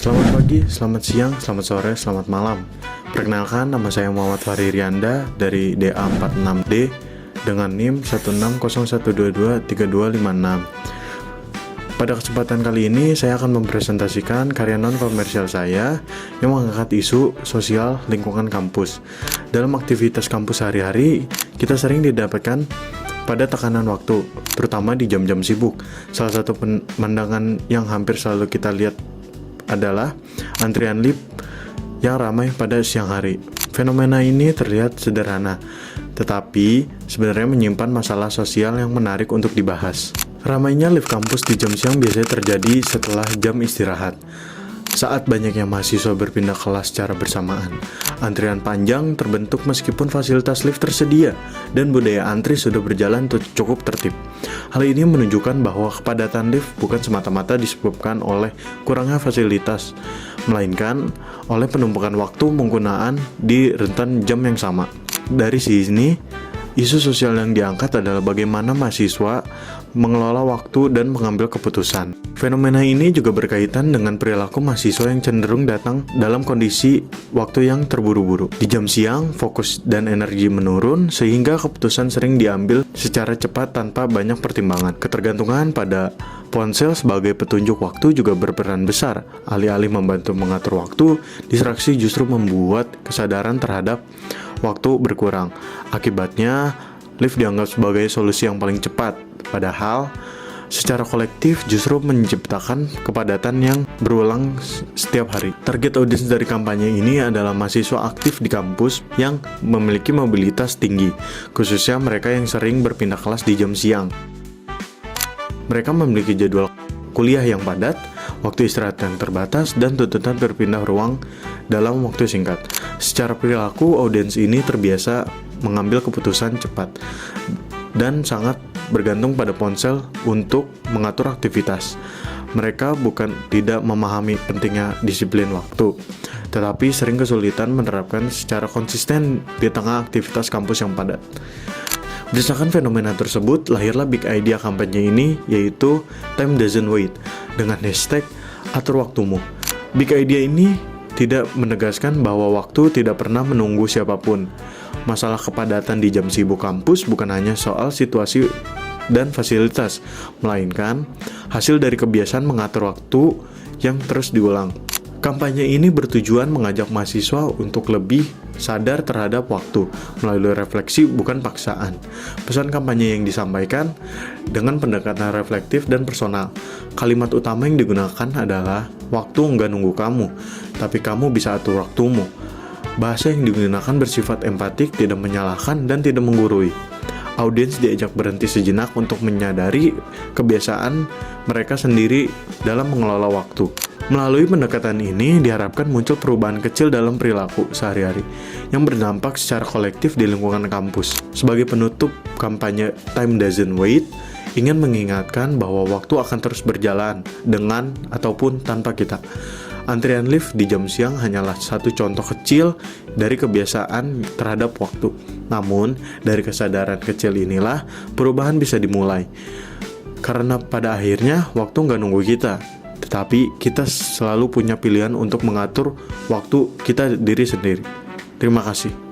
Selamat pagi, selamat siang, selamat sore, selamat malam. Perkenalkan, nama saya Muhammad Fahri Rianda dari DA46D dengan NIM 160122326. Pada kesempatan kali ini, saya akan mempresentasikan karya non-komersial saya yang mengangkat isu sosial lingkungan kampus. Dalam aktivitas kampus sehari-hari, kita sering didapatkan pada tekanan waktu, terutama di jam-jam sibuk. Salah satu pemandangan yang hampir selalu kita lihat adalah antrian lift yang ramai pada siang hari. Fenomena ini terlihat sederhana, tetapi sebenarnya menyimpan masalah sosial yang menarik untuk dibahas. Ramainya lift kampus di jam siang biasanya terjadi setelah jam istirahat, saat banyaknya mahasiswa berpindah kelas secara bersamaan. Antrian panjang terbentuk meskipun fasilitas lift tersedia dan budaya antri sudah berjalan cukup tertib. Hal ini menunjukkan bahwa kepadatan lift bukan semata-mata disebabkan oleh kurangnya fasilitas, melainkan oleh penumpukan waktu penggunaan di rentan jam yang sama. Dari sini, isu sosial yang diangkat adalah bagaimana mahasiswa mengelola waktu dan mengambil keputusan. Fenomena ini juga berkaitan dengan perilaku mahasiswa yang cenderung datang dalam kondisi waktu yang terburu-buru. Di jam siang, fokus dan energi menurun sehingga keputusan sering diambil secara cepat tanpa banyak pertimbangan. Ketergantungan pada ponsel sebagai petunjuk waktu juga berperan besar. Alih-alih membantu mengatur waktu, distraksi justru membuat kesadaran terhadap waktu berkurang. Akibatnya, lift dianggap sebagai solusi yang paling cepat, padahal secara kolektif justru menciptakan kepadatan yang berulang setiap hari. Target audiens dari kampanye ini adalah mahasiswa aktif di kampus yang memiliki mobilitas tinggi, khususnya mereka yang sering berpindah kelas di jam siang. Mereka memiliki jadwal kuliah yang padat, waktu istirahat yang terbatas, dan tuntutan berpindah ruang dalam waktu singkat. Secara perilaku, audiens ini terbiasa mengambil keputusan cepat dan sangat bergantung pada ponsel untuk mengatur aktivitas. Mereka bukan tidak memahami pentingnya disiplin waktu, tetapi sering kesulitan menerapkan secara konsisten di tengah aktivitas kampus yang padat. Berdasarkan fenomena tersebut, lahirlah big idea kampanye ini, yaitu Time Doesn't Wait, dengan hashtag Atur Waktumu. Big idea ini tidak menegaskan bahwa waktu tidak pernah menunggu siapapun. Masalah kepadatan di jam sibuk kampus bukan hanya soal situasi dan fasilitas, melainkan hasil dari kebiasaan mengatur waktu yang terus diulang. Kampanye ini bertujuan mengajak mahasiswa untuk lebih sadar terhadap waktu melalui refleksi bukan paksaan. Pesan kampanye yang disampaikan dengan pendekatan reflektif dan personal. Kalimat utama yang digunakan adalah waktu nggak nunggu kamu, tapi kamu bisa atur waktumu. Bahasa yang digunakan bersifat empatik, tidak menyalahkan dan tidak menggurui. Audiens diajak berhenti sejenak untuk menyadari kebiasaan mereka sendiri dalam mengelola waktu. Melalui pendekatan ini diharapkan muncul perubahan kecil dalam perilaku sehari-hari yang berdampak secara kolektif di lingkungan kampus. Sebagai penutup, kampanye Time Doesn't Wait ingin mengingatkan bahwa waktu akan terus berjalan dengan ataupun tanpa kita. Antrian lift di jam siang hanyalah satu contoh kecil dari kebiasaan terhadap waktu. Namun, dari kesadaran kecil inilah perubahan bisa dimulai. Karena pada akhirnya, waktu nggak nunggu kita. Tetapi kita selalu punya pilihan untuk mengatur waktu kita diri sendiri. Terima kasih.